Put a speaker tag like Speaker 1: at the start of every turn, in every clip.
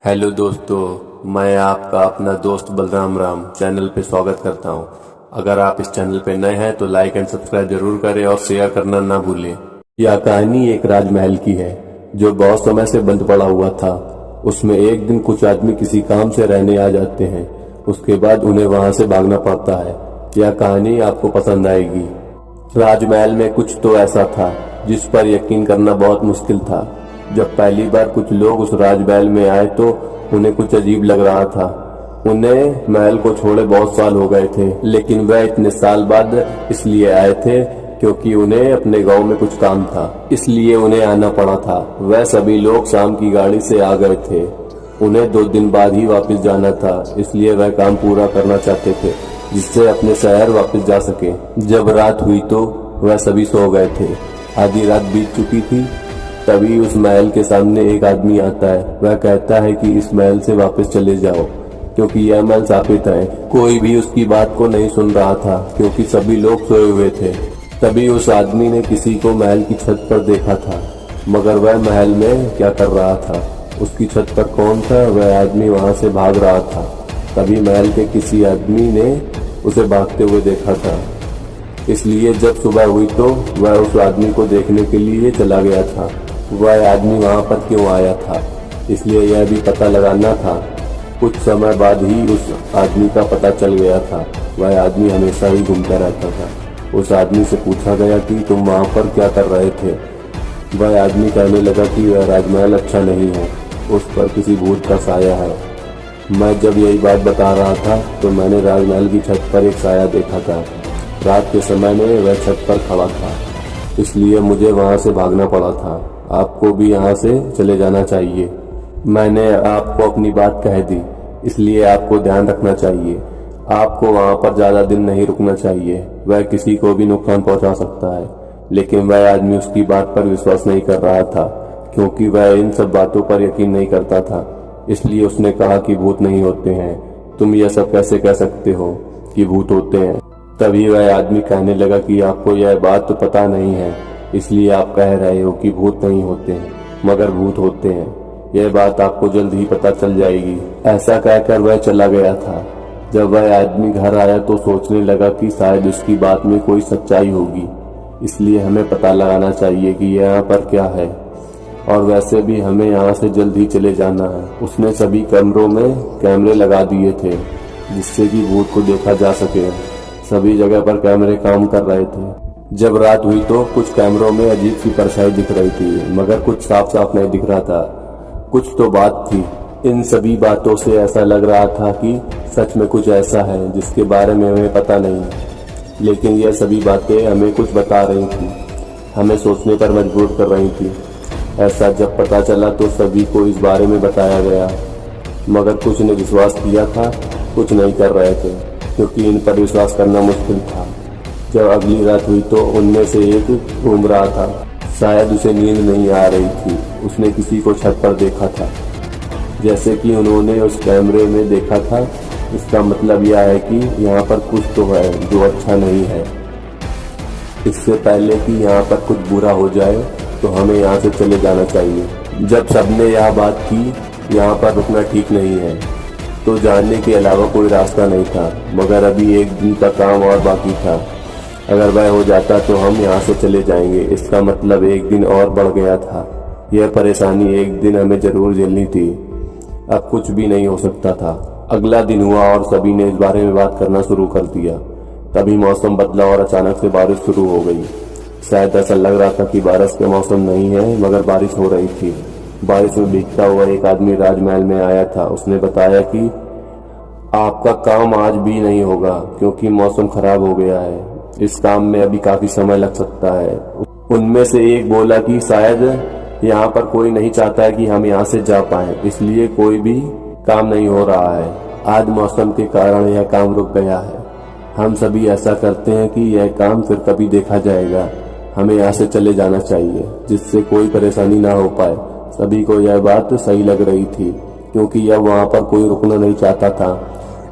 Speaker 1: Hello दोस्तों, मैं आपका अपना दोस्त बलराम राम चैनल पे स्वागत करता हूं। अगर आप इस चैनल पे नए हैं तो लाइक एंड सब्सक्राइब जरूर करें और शेयर करना ना भूलें। यह कहानी एक राजमहल की है जो बहुत समय से बंद पड़ा हुआ था। उसमें एक दिन कुछ आदमी किसी काम से रहने आ जाते हैं, उसके बाद उन्हें वहां से भागना पड़ता है। यह कहानी आपको पसंद आएगी। राजमहल में कुछ तो ऐसा था जिस पर यकीन करना बहुत मुश्किल था। जब पहली बार कुछ लोग उस राजमहल में आए तो उन्हें कुछ अजीब लग रहा था। उन्हें महल को छोड़े बहुत साल हो गए थे, लेकिन वह इतने साल बाद इसलिए आए थे क्योंकि उन्हें अपने गांव में कुछ काम था, इसलिए उन्हें आना पड़ा था। वह सभी लोग शाम की गाड़ी से आ गए थे। उन्हें 2 दिन बाद ही वापस जाना था, इसलिए वह काम पूरा करना चाहते थे जिससे अपने शहर वापस जा सके। जब रात हुई तो वह सभी सो गए थे। आधी रात बीत चुकी थी। तभी उस महल के सामने एक आदमी आता है। वह कहता है कि इस महल से वापस चले जाओ क्योंकि यह महल शापित है। कोई भी उसकी बात को नहीं सुन रहा था क्योंकि सभी लोग सोए हुए थे। तभी उस आदमी ने किसी को महल की छत पर देखा था, मगर वह महल में क्या कर रहा था, उसकी छत पर कौन था, वह आदमी वहां से भाग रहा था। तभी महल के किसी आदमी ने उसे भागते हुए देखा था, इसलिए जब सुबह हुई तो वह उस आदमी को देखने के लिए चला गया था। वह आदमी वहां पर क्यों आया था, इसलिए यह भी पता लगाना था। कुछ समय बाद ही उस आदमी का पता चल गया था। वह आदमी हमेशा ही घूमता रहता था। उस आदमी से पूछा गया कि तुम वहां पर क्या कर रहे थे। वह आदमी कहने लगा कि वह राजमहल अच्छा नहीं है, उस पर किसी भूत का साया है। मैं जब यही बात बता रहा था तो मैंने राजमहल की छत पर एक साया देखा था। रात के समय में वह छत पर खड़ा था, इसलिए मुझे वहां से भागना पड़ा था। आपको भी यहाँ से चले जाना चाहिए। मैंने आपको अपनी बात कह दी, इसलिए आपको ध्यान रखना चाहिए। आपको वहाँ पर ज्यादा दिन नहीं रुकना चाहिए। वह किसी को भी नुकसान पहुंचा सकता है। लेकिन वह आदमी उसकी बात पर विश्वास नहीं कर रहा था क्योंकि वह इन सब बातों पर यकीन नहीं करता था। इसलिए उसने कहा कि भूत नहीं होते हैं। तुम यह सब कैसे कह सकते हो कि भूत होते हैं। तभी वह आदमी कहने लगा कि आपको यह बात तो पता नहीं है, इसलिए आप कह रहे हो कि भूत नहीं होते हैं, मगर भूत होते हैं। यह बात आपको जल्द ही पता चल जाएगी। ऐसा कहकर वह चला गया था। जब वह आदमी घर आया तो सोचने लगा कि शायद उसकी बात में कोई सच्चाई होगी, इसलिए हमें पता लगाना चाहिए कि यहाँ पर क्या है, और वैसे भी हमें यहाँ से जल्द ही चले जाना है। उसने सभी कमरों में कैमरे लगा दिए थे जिससे कि भूत को देखा जा सके। सभी जगह पर कैमरे काम कर रहे थे। जब रात हुई तो कुछ कैमरों में अजीब सी परछाई दिख रही थी, मगर कुछ साफ साफ नहीं दिख रहा था। कुछ तो बात थी। इन सभी बातों से ऐसा लग रहा था कि सच में कुछ ऐसा है जिसके बारे में हमें पता नहीं, लेकिन यह सभी बातें हमें कुछ बता रही थी, हमें सोचने पर मजबूर कर रही थी। ऐसा जब पता चला तो सभी को इस बारे में बताया गया, मगर कुछ ने विश्वास किया था, कुछ नहीं कर रहे थे क्योंकि इन पर विश्वास करना मुश्किल था। जब अगली रात हुई तो उनमें से एक घूम रहा था। शायद उसे नींद नहीं आ रही थी। उसने किसी को छत पर देखा था, जैसे कि उन्होंने उस कैमरे में देखा था। इसका मतलब यह है कि यहाँ पर कुछ तो है जो अच्छा नहीं है। इससे पहले कि यहाँ पर कुछ बुरा हो जाए तो हमें यहाँ से चले जाना चाहिए। जब सबने यह बात की यहाँ पर रुकना ठीक नहीं है तो जाने के अलावा कोई रास्ता नहीं था, मगर अभी 1 दिन का काम और बाकी था। अगर वह हो जाता तो हम यहाँ से चले जाएंगे। इसका मतलब 1 दिन और बढ़ गया था। यह परेशानी 1 दिन हमें जरूर झेलनी थी। अब कुछ भी नहीं हो सकता था। अगला दिन हुआ और सभी ने इस बारे में बात करना शुरू कर दिया। तभी मौसम बदला और अचानक से बारिश शुरू हो गई। शायद ऐसा लग रहा था कि बारिश का मौसम नहीं है, मगर बारिश हो रही थी। बारिश में भीगता हुआ एक आदमी राजमहल में आया था। उसने बताया कि आपका काम आज भी नहीं होगा क्योंकि मौसम खराब हो गया है। इस काम में अभी काफी समय लग सकता है। उनमें से एक बोला कि शायद यहाँ पर कोई नहीं चाहता है कि हम यहाँ से जा पाए, इसलिए कोई भी काम नहीं हो रहा है। आज मौसम के कारण यह काम रुक गया है। हम सभी ऐसा करते हैं कि यह काम फिर कभी देखा जाएगा। हमें यहाँ से चले जाना चाहिए जिससे कोई परेशानी ना हो पाए। सभी को यह बात सही लग रही थी क्योंकि यह वहाँ पर कोई रुकना नहीं चाहता था।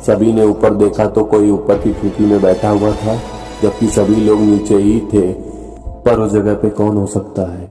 Speaker 1: सभी ने ऊपर देखा तो कोई ऊपर की खिड़की में बैठा हुआ था, जबकि सभी लोग नीचे ही थे। पर उस जगह पे कौन हो सकता है।